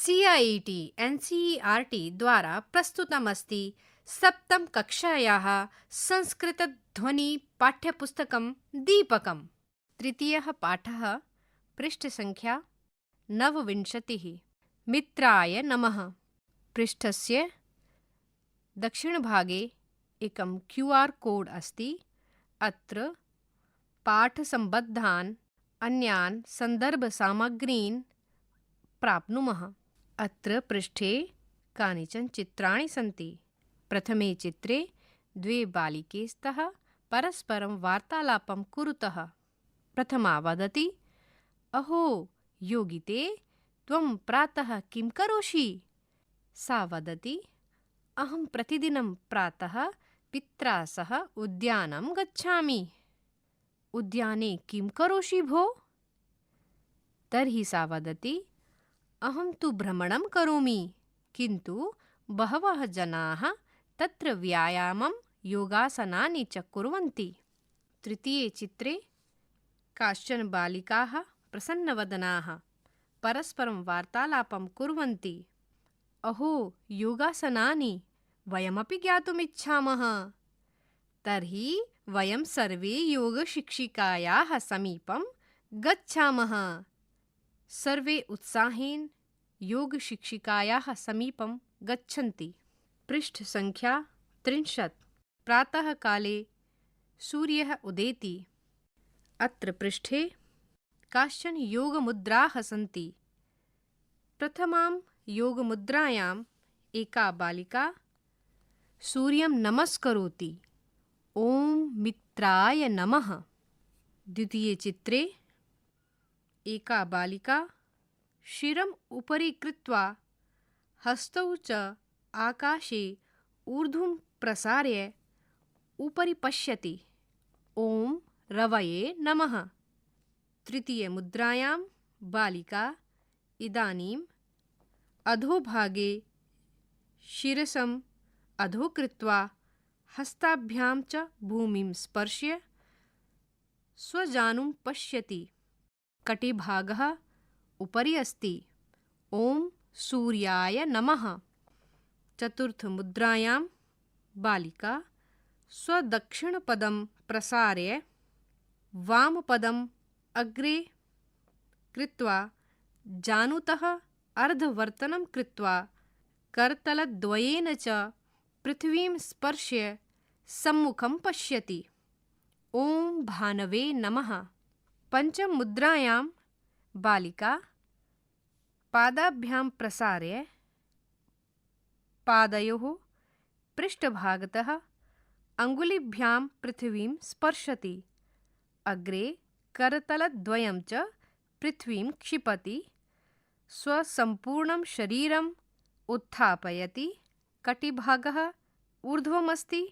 CIET NCERT द्वारा प्रस्तुतमस्ति सप्तमकक्षायाः संस्कृतध्वनिपाठ्यपुस्तकं दीपकम्। तृतीयः पाठः पृष्ठसङ्ख्या 29। मित्राय नमः। पृष्ठस्य दक्षिणभागे एकं QR कोड् अस्ति। अत्र पाठसम्बद्धान् अन्यान् सन्दर्भसामग्रीन् प्राप्नुमः। अत्र पृष्ठे कानिचन चित्राणि सन्ति। प्रथमे चित्रे द्वे बालिके स्तः परस्परं वार्तालापं कुरुतः। प्रथमा वदति, अहो योगिते, त्वं प्रातः किं करोषि? सा वदति, अहं प्रतिदिनं प्रातः पित्रा सह उद्यानं गच्छामि। उद्याने किं करोषि भो? तर्हि सा वदति, अहं तु भ्रमणं करोमि, किन्तु बहवः जनाः तत्र व्यायामं योगासनानि च कुर्वन्ति। तृतीये चित्रे काश्चन बालिकाः प्रसन्नवदनाः परस्परं वार्तालापं कुर्वन्ति। अहो योगासनानि वयमपि ज्ञातुमिच्छामः। तर्हि वयं सर्वे योगशिक्षिकायाः समीपं गच्छामः। सर्वे उत्साहेन योगशिक्षिकायाः समीपं गच्छन्ति। पृष्ठसङ्ख्या 30। प्रातःकाले सूर्यः उदेति। अत्र पृष्ठे काश्चन योगमुद्राः सन्ति। प्रथमां योगमुद्रायाम् एका बालिका सूर्यं नमस्करोति। ॐ मित्राय नमः। द्वितीये चित्रे एका बालिका शिरम् उपरि कृत्वा हस्तौ च आकाशे ऊर्ध्वं प्रसार्य उपरि पश्यति। ॐ रवये नमः। तृतीयमुद्रायां बालिका इदानीम् अधोभागे शिरसम् अधो कृत्वा हस्ताभ्यां च भूमिं स्पर्श्य स्वजानुं पश्यति। कटिभागः उपरि अस्ति। ॐ सूर्याय नमः। चतुर्थमुद्रायां बालिका स्वदक्षिणपदं प्रसार्य वामपदम् अग्रे कृत्वा जानुतः अर्धवर्तनं कृत्वा करतलद्वयेन च पृथ्वीं स्पर्श्य सम्मुखं पश्यति। ॐ भानवे नमः। पञ्चममुद्रायां बालिका पादाभ्यां प्रसार्य पादयोः पृष्ठभागतः अङ्गुलिभ्यां पृथ्वीं स्पर्शति। अग्रे करतलद्वयं च पृथ्वीं क्षिपति। स्वसम्पूर्णं शरीरम् उत्थापयति। कटिभागः ऊर्ध्वमस्ति।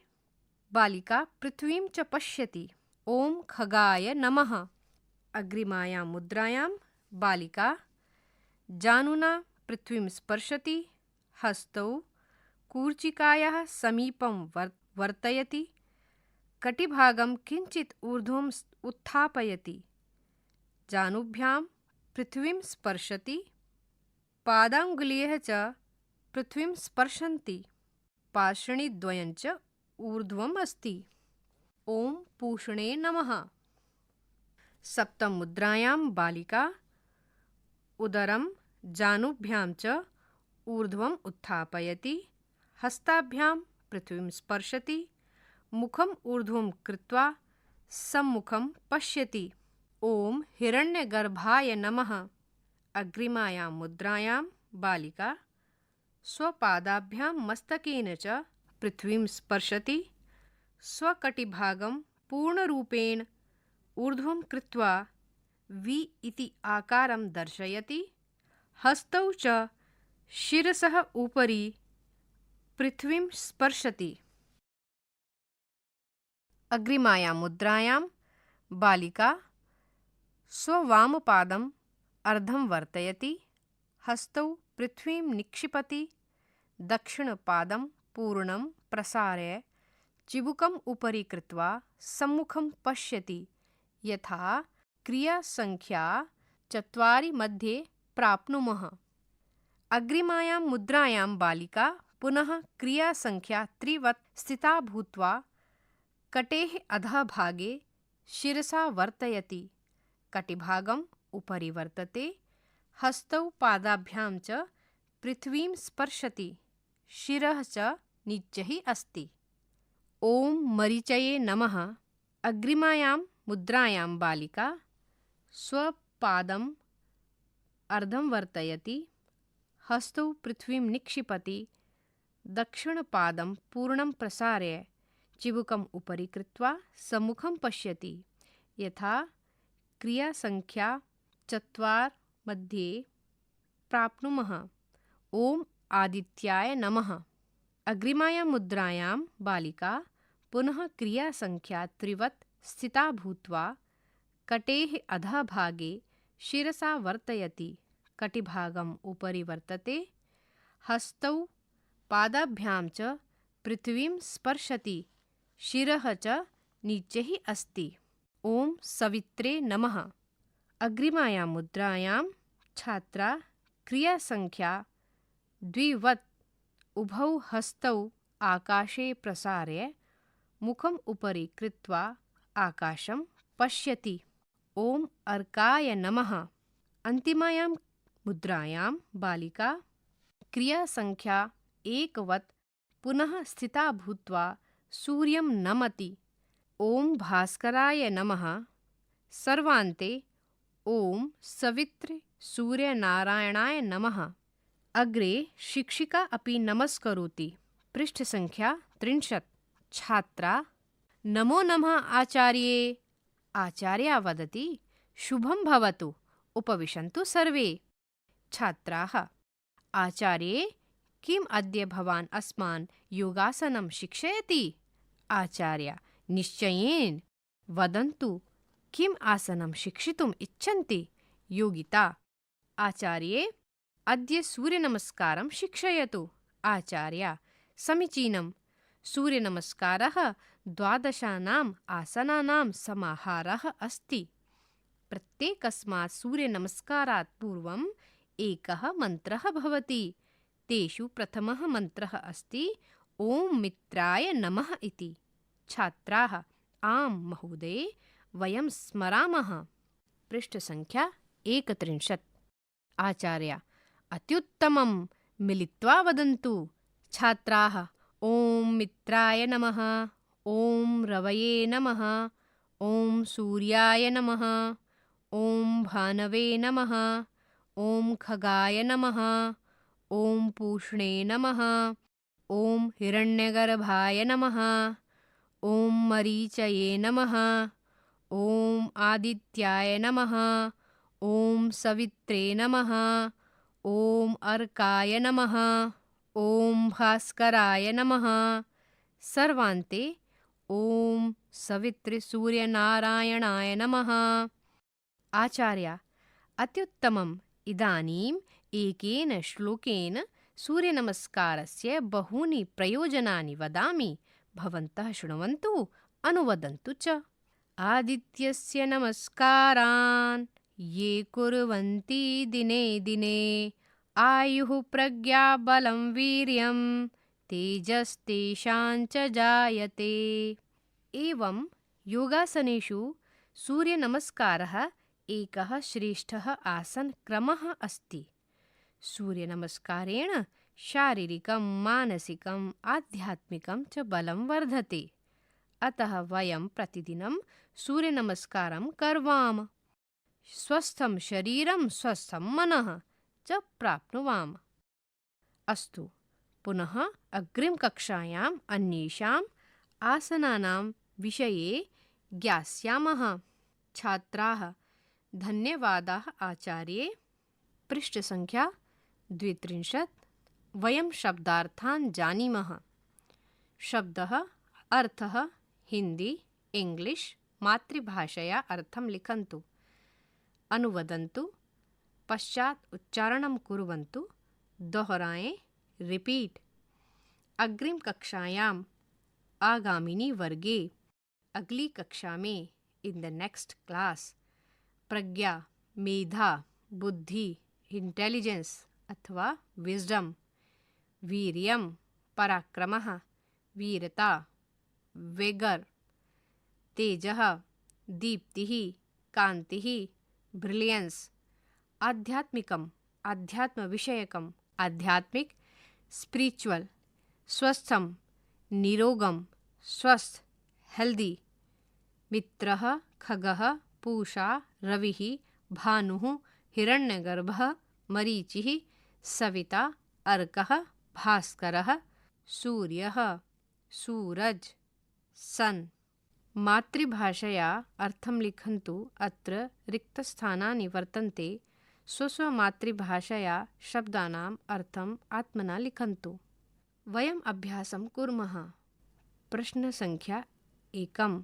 बालिका पृथ्वीं च पश्यति। ॐ खगाय नमः। अग्रिमायां मुद्रायां बालिका जानुना पृथ्वीं स्पर्शति। हस्तौ कूर्चिकायाः समीपं वर्तयति। कटिभागं किञ्चित् ऊर्ध्वम् उत्थापयति। जानुभ्यां पृथ्वीं स्पर्शति। पादाङ्गुल्यः च पृथ्वीं स्पर्शन्ति। पार्ष्णिद्वयं च ऊर्ध्वम् अस्ति। ॐ पूषणे नमः। सप्तममुद्रायां बालिका उदरं जानुभ्यां च ऊर्ध्वम् उत्थापयति। हस्ताभ्यां पृथ्वीं स्पर्शति। मुखम् ऊर्ध्वं कृत्वा सम्मुखं पश्यति। ॐ हिरण्यगर्भाय नमः। अग्रिमायां मुद्रायां बालिका स्वपादाभ्यां मस्तकेन च पृथ्वीं स्पर्शति। स्वकटिभागं पूर्णरूपेण ऊर्ध्वं कृत्वा वि इति आकारं दर्शयति। हस्तौ च शिरसः उपरि पृथ्वीं स्पर्शति। अग्रिमायां मुद्रायां बालिका स्ववामपादम् अर्धं वर्तयति। हस्तौ पृथ्वीं निक्षिपति। दक्षिणपादं पूर्णं प्रसार्य चिबुकम् उपरि कृत्वा सम्मुखं पश्यति। यथा क्रियासङ्ख्या 4 मध्ये प्राप्नुमः। अग्रिमायां मुद्रायां बालिका पुनः क्रियासङ्ख्या 3 वत् स्थिता भूत्वा कटेः अधभागे शिरसा वर्तयति, कटिभागम् उपरि वर्तते, हस्तौ पादाभ्यां च पृथ्वीं स्पर्शति, शिरः च नीचैः अस्ति। ॐ मरीचये नमः। अग्रिमायां मुद्रायां बालिका स्वपादम् अर्धं वर्तयति, हस्तौ पृथ्वीं निक्षिपति, दक्षिणपादं पूर्णं प्रसार्य चिबुकम् उपरि कृत्वा सम्मुखं पश्यति, यथा क्रियासङ्ख्या 4 मध्ये प्राप्नुमः। ॐ आदित्याय नमः। अग्रिमायां मुद्रायां बालिका पुनः क्रियासङ्ख्या 3 वत् स्थिता भूत्वा कटेः अधभागे शिरसा वर्तयति, कटिभागम् उपरि वर्तते, हस्तौ पादाभ्यां च पृथ्वीं स्पर्शति, शिरः च नीचैः अस्ति। ॐ सवित्रे नमः। अग्रिमायां मुद्रायां छात्रा क्रियासङ्ख्या 2 वत् उभौ हस्तौ आकाशे प्रसार्य मुखम् उपरि कृत्वा आकाशं पश्यति। ॐ अर्काय नमः। अन्तिमायां मुद्रायां बालिका क्रियासङ्ख्या 1 वत् पुनः स्थिता भूत्वा सूर्यं नमति। ॐ भास्कराय नमः। सर्वान्ते ॐ सवित्रे सूर्यनारायणाय नमः। अग्रे शिक्षिका अपि नमस्करोति। पृष्ठसङ्ख्या 30। छात्रा नमो नमः आचार्ये। आचार्या वदति शुभं भवतु, उपविशन्तु सर्वे। छात्राः आचार्ये, किम् अद्य भवान् अस्मान् योगासनं शिक्षयति? आचार्य निश्चयेन, वदन्तु किम् आसनं शिक्षितुम् इच्छन्ति? योगिता आचार्ये, अद्य सूर्यनमस्कारं शिक्षयतु। आचार्य समीचीनं। सूर्यनमस्कारः 12 आसनानां समाहारः अस्ति। प्रत्येकस्मात् सूर्यनमस्कारात् पूर्वम् एकः मन्त्रः भवति। तेषु प्रथमः मन्त्रः अस्ति ॐ मित्राय नमः इति। छात्राः आम् महोदये, वयं स्मरामः। पृष्ठसङ्ख्या 31। आचार्य अत्युत्तमं, मिलित्वा वदन्तु। छात्राः ॐ मित्राय नमः, ॐ रवये नमः, ॐ सूर्याय नमः, ॐ भानवे नमः, ॐ खगाय नमः, ॐ पूष्णे नमः, ॐ हिरण्यगर्भाय नमः, ॐ मरीचये नमः, ॐ आदित्याय नमः, ॐ सवित्रे नमः, ॐ अर्काय नमः, ॐ भास्कराय नमः। सर्वान्ते ॐ सवित्रे सूर्यनारायणाय नमः। आचार्य अत्युत्तमम्। इदानीम् एकेन श्लोकेन सूर्यनमस्कारस्य बहूनि प्रयोजनानि वदामि। भवन्तः शृण्वन्तु, अनुवदन्तु च। आदित्यस्य नमस्कारान् ये कुर्वन्ति दिने दिने, आयुः प्रज्ञा बलं वीर्यं तेजस्तेषां च जायते। एवं योगासनेषु सूर्यनमस्कारः एकः श्रेष्ठः आसनक्रमः अस्ति। सूर्यनमस्कारेण शारीरिकं, मानसिकं, आध्यात्मिकं च बलं वर्धते। अतः वयं प्रतिदिनं सूर्यनमस्कारं कर्वाम। स्वस्थं शरीरं, स्वस्थं मनः च प्राप्नुवाम। अस्तु, पुनः अग्रिमकक्षायाम् अन्येषाम् आसनानां विषये ज्ञास्यामः। छात्राः धन्यवादाः आचार्ये। पृष्ठसङ्ख्या 32। वयं शब्दार्थान् जानीमः। शब्दः अर्थः हिन्दी, इंग्लिश मातृभाषया अर्थं लिखन्तु, अनुवदन्तु, पश्चात् उच्चारणं कुर्वन्तु, दोहराएं, रिपीट। अग्रिम कक्षायाम्, आगामिनी वर्गे, अगली कक्षा में, इन द नेक्स्ट क्लास, प्रज्ञा, मेधा, बुद्धि, इंटेलिजेंस, अथवा विजडम। वीर्यम पराक्रमः, वीरता वेगर। तेजः दीप्तिः, कान्तिः ब्रिलियंस। आध्यात्मिकम आध्यात्म विषयकम, आध्यात्मिक स्पिरिचुअल। स्वस्थम निरोगम, स्वस्थ हेल्दी। मित्रः खगः पूषा रविः भानुः हिरण्यगर्भः मरीचिः सविता अर्कः भास्करः सूर्यः सूरज सन। मातृभाषया अर्थं लिखन्तु। अत्र रिक्तस्थानानि वर्तन्ते। स्वस्वमातृभाषया शब्दानाम् अर्थम् आत्मना लिखन्तु। वयम् अभ्यासं कुर्मः। प्रश्नसङ्ख्या 1।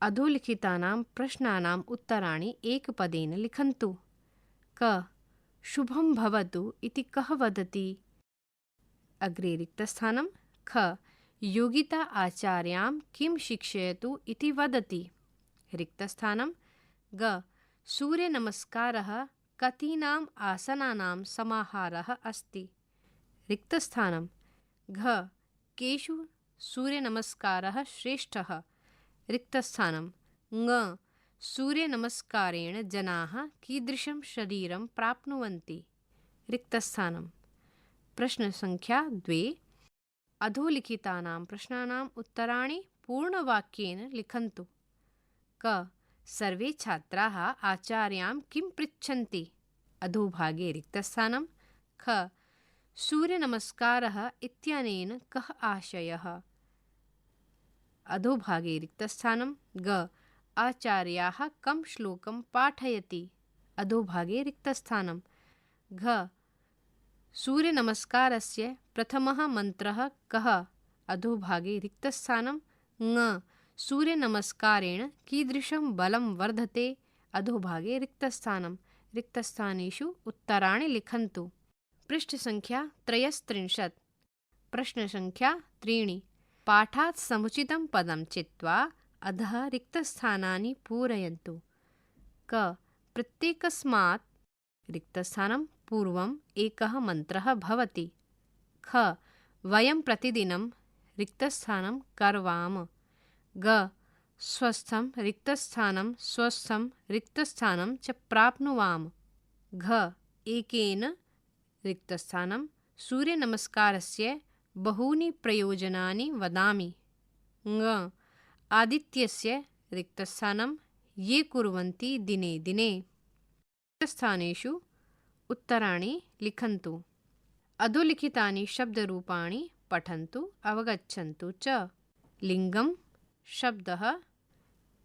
अधोलिखितानां प्रश्नानाम् उत्तराणि एकपदेन लिखन्तु। क शुभं भवतु इति कः वदति? अग्रे रिक्तस्थानं। ख योगिता आचार्यां किं शिक्षयतु इति वदति। रिक्तस्थानं। ग सूर्यनमस्कारः कतीनाम् आसनानां समाहारः अस्ति। रिक्तस्थानं। घ केषु सूर्यनमस्कारः श्रेष्ठः। रिक्तस्थानं। ङ सूर्यनमस्कारेण जनाः कीदृशं शरीरं प्राप्नुवन्ति। रिक्तस्थानं। प्रश्नसङ्ख्या 2। अधोलिखितानां प्रश्नानाम् उत्तराणि पूर्णवाक्येन लिखन्तु। क सर्वे छात्राः आचार्यां किं पृच्छन्ति। अधोभागे रिक्तस्थानं। ख सूर्यनमस्कारः इत्यनेन कः आशयः। अधोभागे रिक्तस्थानं। ग आचार्याः कं श्लोकं पाठयति। अधोभागे रिक्तस्थानं। घ सूर्यनमस्कारस्य प्रथमः मन्त्रः कः। अधोभागे रिक्तस्थानं। ङ सूर्यनमस्कारेण कीदृशं बलं वर्धते। अधोभागे रिक्तस्थानं। रिक्तस्थानेषु उत्तराणि लिखन्तु। पृष्ठसङ्ख्या 33। प्रश्नसङ्ख्या 3। पाठात् समुचितं पदं चित्वा अधः रिक्तस्थानानि पूरयन्तु। क प्रत्येकस्मात् रिक्तस्थानं पूर्वम् एकः मन्त्रः भवति। ख वयं प्रतिदिनं रिक्तस्थानं करवाम। ग स्वस्थं रिक्तस्थानं स्वस्थं रिक्तस्थानं च प्राप्नुवाम। घ एकेन रिक्तस्थानं सूर्यनमस्कारस्य बहूनि प्रयोजनानि वदामि। ङ आदित्यस्य रिक्तस्थानं ये कुर्वन्ति दिने दिने। रिक्तस्थानेषु उत्तराणि लिखन्तु। अधोलिखितानि शब्दरूपाणि पठन्तु अवगच्छन्तु च। लिङ्गं शब्दः।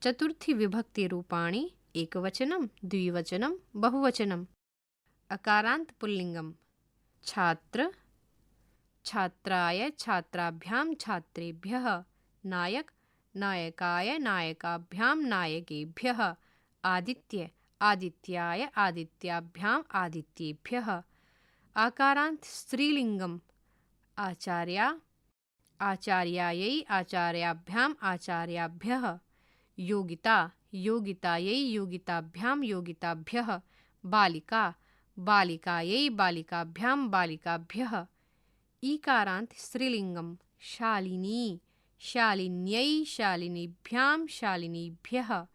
चतुर्थी विभक्तिरूपाणि एकवचनं द्विवचनं बहुवचनम्। अकारान्त पुल्लिङ्गं। छात्र छात्राय छात्राभ्यां छात्रेभ्यः। नायक नायकाय नायकाभ्यां नायकेभ्यः। आदित्य आदित्याय आदित्याभ्याम् आदित्येभ्यः। आकारान्त स्त्रीलिङ्गम्। आचार्या आचार्यायै आचार्याभ्याम् आचार्याभ्यः। योगिता योगितायै योगिताभ्यां योगिताभ्यः। बालिका बालिकायै बालिकाभ्यां बालिकाभ्यः। ईकारान्त स्त्रीलिङ्गम्। शालिनी शालिन्यै शालिनीभ्यां शालिनीभ्यः।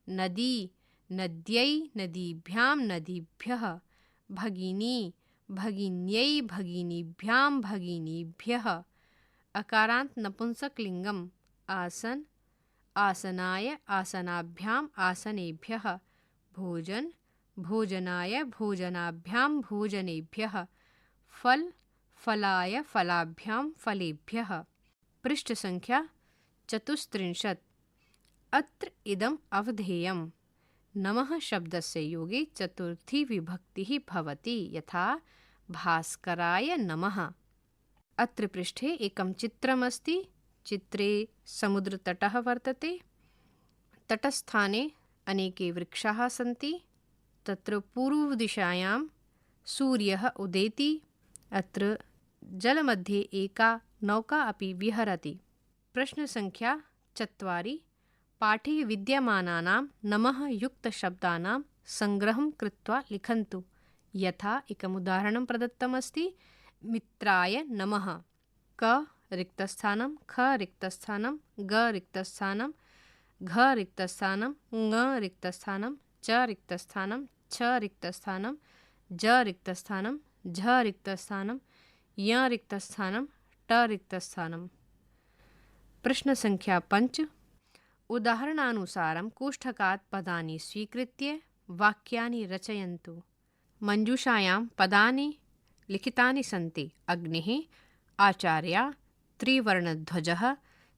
नदी नद्यै नदीभ्यां नदीभ्यः। भगिनी भगिन्यै भगिनीभ्यां भगिनीभ्यः। अकारान्त नपुंसकलिङ्गम्। आसन आसनाय आसनाभ्याम् आसनेभ्यः। भोजन भोजनाय भोजनाभ्यां भोजनेभ्यः। फल फलाय फलाभ्यां फलेभ्यः। पृष्ठसङ्ख्या 34। अत्र इदम् अवधेयम्। नमः शब्दस्य योगे चतुर्थी विभक्तिः भवति। यथा भास्कराय नमः। अत्र पृष्ठे एकं चित्रमस्ति। चित्रे समुद्रतटः वर्तते। तटस्थाने अनेके वृक्षाः सन्ति। तत्र पूर्वदिशायां सूर्यः उदेति। अत्र जलमध्ये एका नौका अपि विहरति। प्रश्नसङ्ख्या 4। पाठे विद्यमानानां नमः युक्तशब्दानां सङ्ग्रहं कृत्वा लिखन्तु। यथा एकम् उदाहरणं प्रदत्तमस्ति मित्राय नमः। क रिक्तस्थानं, ख रिक्तस्थानं, ग रिक्तस्थानं, घ रिक्तस्थानं, ङ रिक्तस्थानं, च रिक्तस्थानं, छ रिक्तस्थानं, ज रिक्तस्थानं, झ रिक्तस्थानं, य रिक्तस्थानं, ट रिक्तस्थानं। प्रश्न संख्या 5। उदाहरणानुसारं कोष्ठकात् पदानि स्वीकृत्य वाक्यानि रचयन्तु। मञ्जूषायां पदानि लिखितानि सन्ति। अग्निः, आचार्या, त्रिवर्णध्वजः,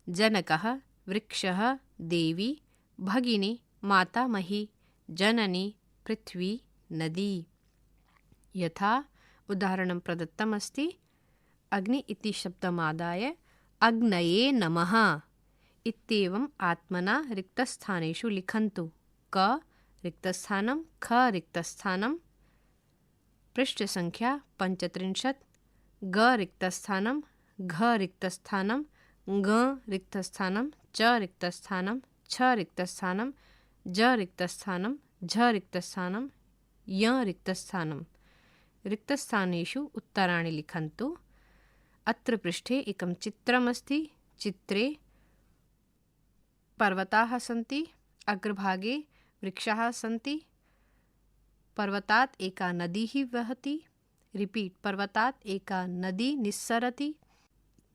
जनकः, वृक्षः, देवी, भगिनी, मातामही, जननी, पृथ्वी, नदी। यथा उदाहरणं प्रदत्तमस्ति अग्नि इति शब्दमादाय अग्नये नमः इत्येवम् आत्मना रिक्तस्थानेषु लिखन्तु। क रिक्तस्थानं, ख रिक्तस्थानं। पृष्ठसङ्ख्या 35। ग रिक्तस्थानं, घ रिक्तस्थानं, ङ रिक्तस्थानं, च रिक्तस्थानं, छ रिक्तस्थानं, ज रिक्तस्थानं, झ रिक्तस्थानं, य रिक्तस्थानं। रिक्तस्थानेषु उत्तराणि लिखन्तु। अत्र पृष्ठे एकं चित्रमस्ति। चित्रे पर्वताः सन्ति, अग्रभागे वृक्षाः सन्ति, पर्वतात् एका नदी वहति, रिपीट्, पर्वतात् एका नदी निस्सरति,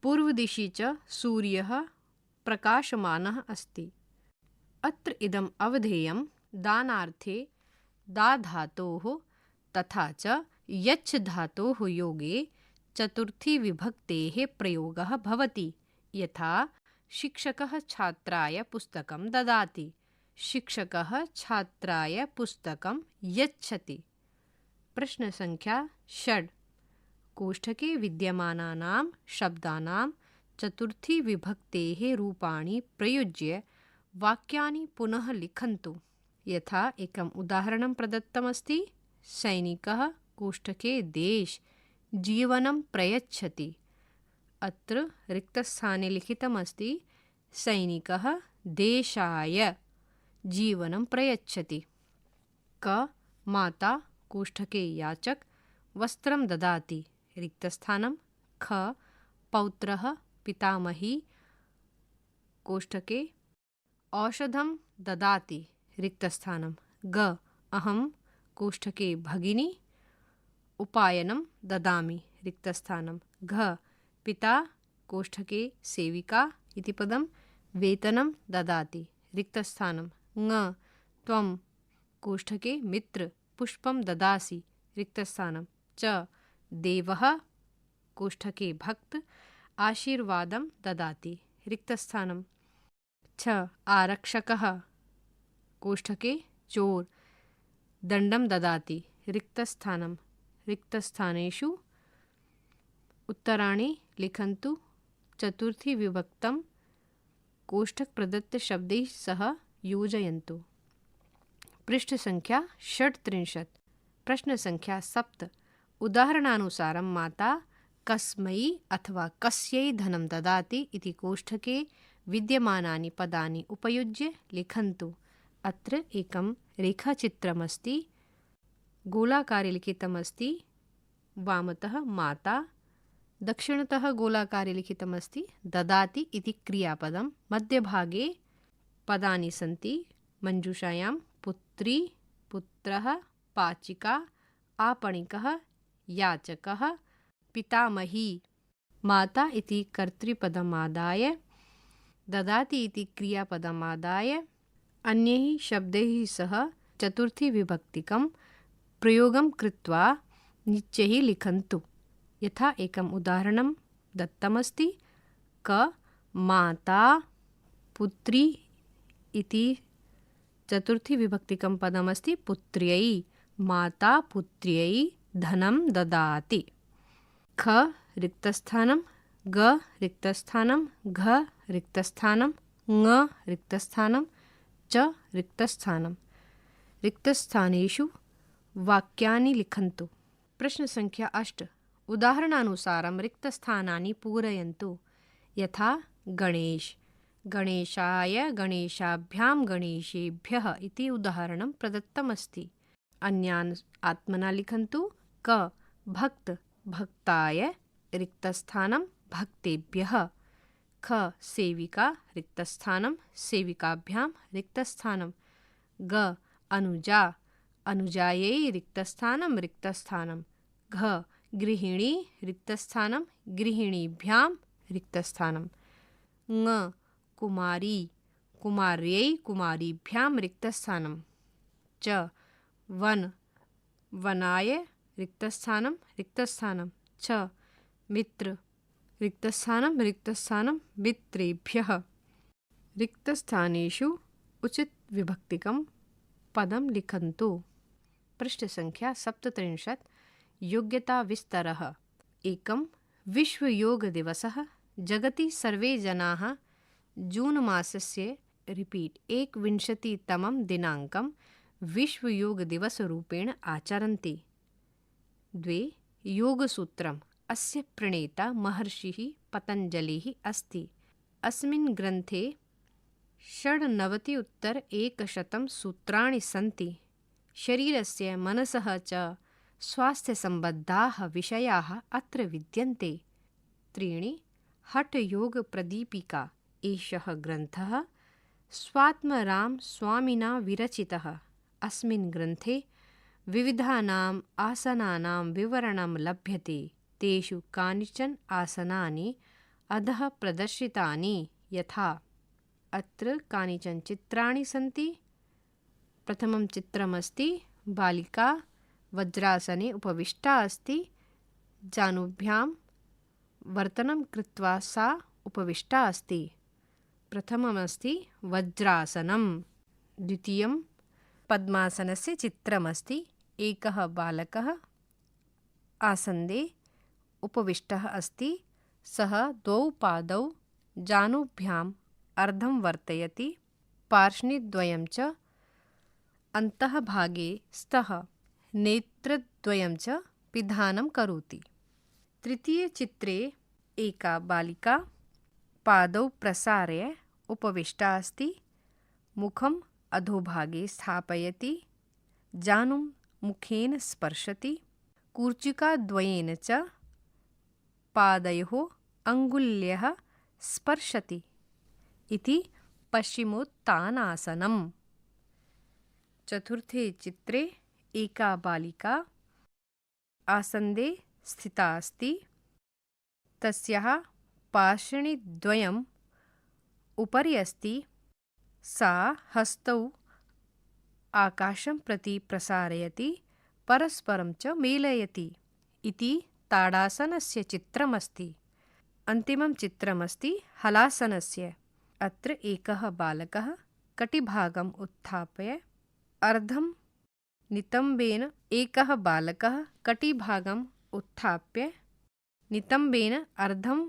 पूर्वदिशि च सूर्यः प्रकाशमानः अस्ति। अत्र इदम् अवधेयं दानार्थे दा धातोः तथा च यच्छ धातोः योगे चतुर्थी विभक्तेः प्रयोगः भवति। यथा शिक्षकः छात्राय पुस्तकं ददाति, शिक्षकः छात्राय पुस्तकं यच्छति। प्रश्न संख्या 6। कोष्ठके विद्यमानानां शब्दानां चतुर्थी विभक्तेः रूपाणि प्रयुज्य वाक्यानि पुनः लिखन्तु। यथा एकम् उदाहरणं प्रदत्तमस्ति सैनिकः कोष्ठके देश जीवनं प्रयच्छति। अत्र रिक्तस्थाने लिखितमस्ति सैनिकः देशाय जीवनं प्रयच्छति। क माता कोष्ठके याचक वस्त्रं ददाति, रिक्तस्थानं। ख पौत्रः पितामही कोष्ठके औषधं ददाति, रिक्तस्थानं। ग अहं कोष्ठके भगिनी उपायनं ददामि, रिक्तस्थानं। घ पिता कोष्ठके सेविका इति पदं वेतनं ददाति, रिक्तस्थानं। ङ त्वं कोष्ठके मित्र पुष्पं ददासि, रिक्तस्थानं। च देवः कोष्ठके भक्त आशीर्वादं ददाति, रिक्तस्थानं। छ आरक्षकः कोष्ठके चोर दण्डं ददाति, रिक्तस्थानं। रिक्तस्थानेषु उत्तराणि लिखन्तु। चतुर्थी विभक्तं कोष्ठक प्रदत्त शब्दैः सह योजयन्तु। पृष्ठ संख्या 37। प्रश्न संख्या 7। उदाहरणानुसारं माता कस्मै अथवा कस्यै धनं ददाति इति कोष्ठके विद्यमानानि पदानि उपयुज्य लिखन्तु। अत्र एकं रेखाचित्रमस्ति। गोलाकारे लिखितमस्ति वामतः माता, दक्षिणतः गोलाकारे लिखितमस्ति ददाति इति क्रियापदं। मध्यभागे पदानि सन्ति मञ्जूषायां पुत्री, पुत्रः, पाचिका, आपणिकः, याचकः, पितामही। माता इति कर्तृपदमादाय ददाति इति क्रियापदमादाय अन्यैः शब्दैः सह चतुर्थी विभक्तिकं प्रयोगं कृत्वा निश्चैः लिखन्तु। यथा एकम् उदाहरणं दत्तमस्ति क माता पुत्री इति चतुर्थी विभक्तिकं पदमस्ति पुत्र्यै, माता पुत्र्यै धनं ददाति। ख रिक्तस्थानं, ग रिक्तस्थानं, घ रिक्तस्थानं, ङ रिक्तस्थानं, च रिक्तस्थानं। रिक्तस्थानेषु वाक्यानि लिखन्तु। प्रश्न संख्या 8। उदाहरणानुसारं रिक्तस्थानानि पूरयन्तु। यथा गणेश, गणेशाय, गणेशाभ्यां, गणेशेभ्यः इति उदाहरणं प्रदत्तमस्ति। अन्यान् आत्मना लिखन्तु। क भक्त भक्ताय रिक्तस्थानं भक्तेभ्यः। ख सेविका रिक्तस्थानं सेविकाभ्यां रिक्तस्थानं। ग अनुजा अनुजायै रिक्तस्थानं। घ गृहिणी रिक्तस्थानं गृहिणीभ्यां रिक्तस्थानं। ङ कुमारी कुमार्यै कुमारीभ्यां रिक्तस्थानं। च वन वनाय रिक्तस्थानं। छ मित्र रिक्तस्थानं मित्रेभ्यः। रिक्तस्थानेषु उचित विभक्तिकं पदं लिखन्तु। पृष्ठसङ्ख्या 37। योग्यता विस्तरः। 1. विश्वयोगदिवसः। जगति सर्वे जनाः जून मासस्य 21तमं दिनाङ्कं विश्वयोगदिवसरूपेण आचरन्ति। 2. योगसूत्रम्। अस्य प्रणेता महर्षिः पतञ्जलिः अस्ति। अस्मिन् ग्रन्थे 96 सूत्राणि सन्ति। शरीरस्य मनसः च स्वास्थ्यसम्बद्धाः विषयाः अत्र विद्यन्ते। 3. हठयोगप्रदीपिका। एषः ग्रन्थः स्वात्मराम स्वामिना विरचितः। अस्मिन् ग्रन्थे विविधानाम् आसनानां विवरणं लभ्यते। तेषु कानिचन आसनानि अधः प्रदर्शितानि यथा। अत्र कानिचन चित्राणि सन्ति। प्रथमं चित्रमस्ति बालिका वज्रासने उपविष्टा अस्ति। जानुभ्यां वर्तनं कृत्वा सा उपविष्टा अस्ति। प्रथममस्ति वज्रासनं। द्वितीयं पद्मासनस्य चित्रमस्ति। एकः बालकः आसन्दे उपविष्टः अस्ति। सः 2 पादौ जानुभ्याम् अर्धं वर्तयति। पार्ष्णिद्वयं च अन्तःभागे स्तः। नेत्रद्वयं च पिधानं करोति। तृतीयचित्रे एका बालिका पादौ प्रसार्य उपविष्टा अस्ति। मुखम् अधोभागे स्थापयति। जानुं मुखेन स्पर्शति। कूर्चिकाद्वयेन च पादयोः अङ्गुल्यः स्पर्शति इति पश्चिमोत्तानासनम्। चतुर्थे चित्रे एका बालिका आसन्दे स्थिता अस्ति। तस्याः पार्ष्णिद्वयम् उपरि अस्ति। सा हस्तौ आकाशं प्रति प्रसारयति परस्परं च मेलयति इति ताडासनस्य चित्रमस्ति। अन्तिमं चित्रमस्ति हलासनस्य। अत्र एकः बालकः कटिभागम् उत्थाप्य अर्धं नितम्बेन एकः बालकः कटिभागम् उत्थाप्य नितम्बेन अर्धं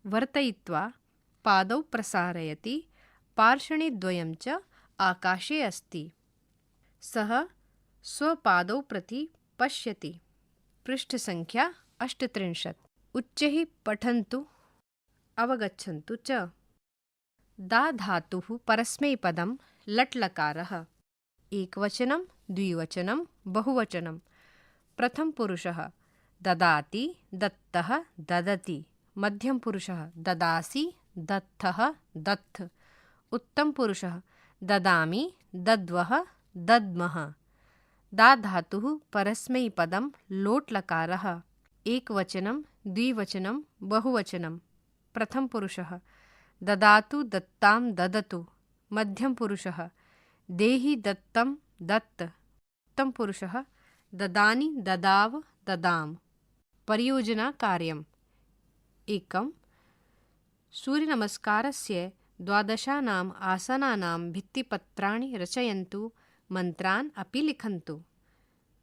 वर्तयित्वा पादौ प्रसारयति। पार्ष्णिद्वयं च आकाशे अस्ति। सः स्वपादौ प्रति पश्यति। पृष्ठसङ्ख्या 38। उच्चैः पठन्तु अवगच्छन्तु च। दा धातुः परस्मैपदं लट्लकारः। एकवचनं द्विवचनं बहुवचनं। प्रथमपुरुषः ददाति दत्तः ददति। मध्यमपुरुषः ददासि दत्तः दत्थ। उत्तमपुरुषः ददामि दद्वः दद्मः। दा धातुः परस्मैपदं लोट्लकारः। एकवचनं द्विवचनं बहुवचनं। प्रथमपुरुषः ददातु दत्तां ददतु। मध्यमपुरुषः देहि दत्तं दत्त। उत्तमपुरुषः ददानि ददाव ददाम। परियोजनाकार्यम्। 1. सूर्यनमस्कारस्य 12 आसनानां भित्तिपत्राणि रचयन्तु। मन्त्रान् अपि लिखन्तु।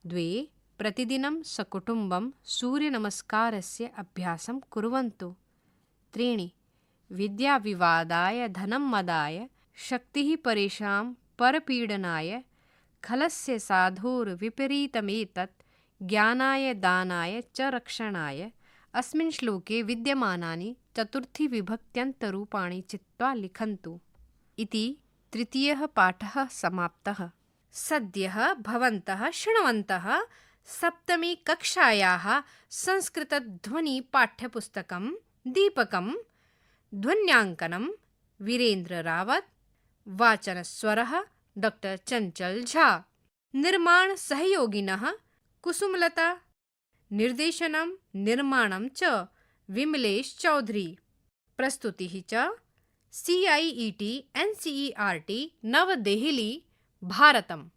2. प्रतिदिनं सकुटुम्बं सूर्यनमस्कारस्य अभ्यासं कुर्वन्तु। 3. विद्याविवादाय धनं मदाय शक्तिः परेषां परपीडनाय खलस्य साधोर्विपरीतमेतत् ज्ञानाय दानाय च रक्षणाय। अस्मिन् श्लोके विद्यमानानि चतुर्थीविभक्त्यन्तरूपाणि चित्वा लिखन्तु। इति तृतीयः पाठः समाप्तः। सद्यः भवन्तः शृण्वन्तः सप्तमी कक्षायाः संस्कृतध्वनिपाठ्यपुस्तकं दीपकं, ध्वन्याङ्कनं वीरेन्द्र रावत, वाचनस्वरः डॉक्टर चंचल झा, निर्माण सहयोगिनः कुसुमलता, निर्देशनं निर्माणं च विमलेश चौधरी, प्रस्तुतिः च CIET NCERT नवदेहली भारतम्।